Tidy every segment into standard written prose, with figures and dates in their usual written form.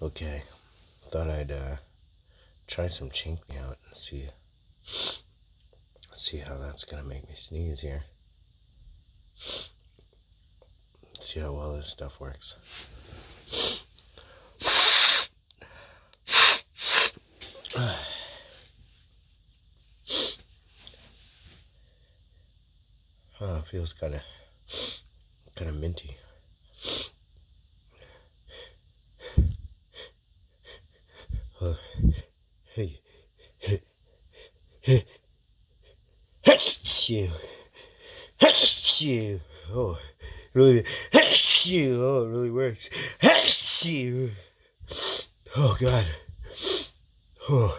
Okay, thought I'd try some chinkni out and see how that's gonna make me sneeze here. See how well this stuff works. Oh, it feels kind of minty. Hey, Achoo! Achoo! Oh, really? Achoo! Oh, it really works. Achoo! Oh God! Oh,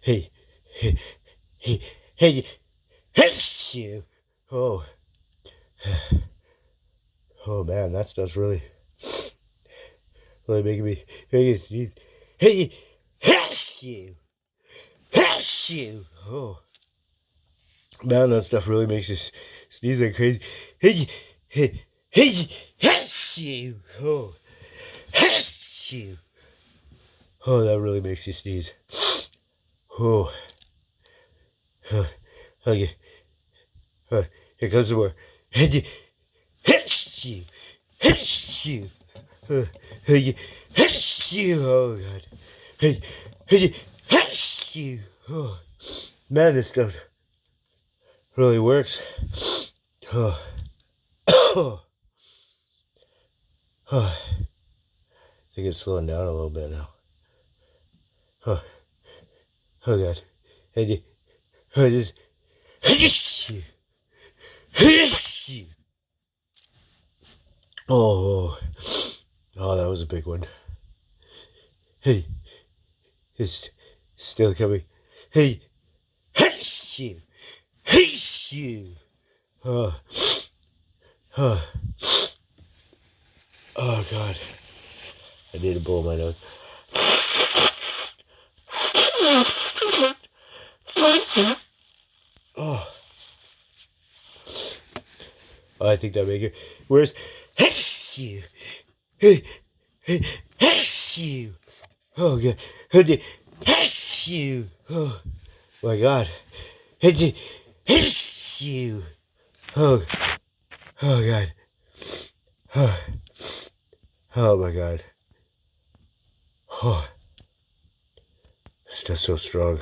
hey, hey, hey, hey! Achoo! Oh, oh man, that stuff's really making me sneeze. Hey, achoo! Achoo! Oh. Man, that stuff really makes you sneeze like crazy. Hey, hey, hey, achoo! Oh, achoo! Oh, that really makes you sneeze. Oh, okay. Here comes some more. Hey, achoo! Achoo! Hey, achoo! Oh God! Hey, achoo! Oh, man, this stuff really works. Oh. Oh. I think it's slowing down a little bit now. Oh, oh God. Hey, just, oh, oh, that was a big one. Hey, it's still coming. Hey, oh, oh, oh God. I need to blow my nose. Oh, I think that make it worse. Oh God. Oh my God. Oh, oh God. Oh, oh my God. Oh, this stuff's so strong.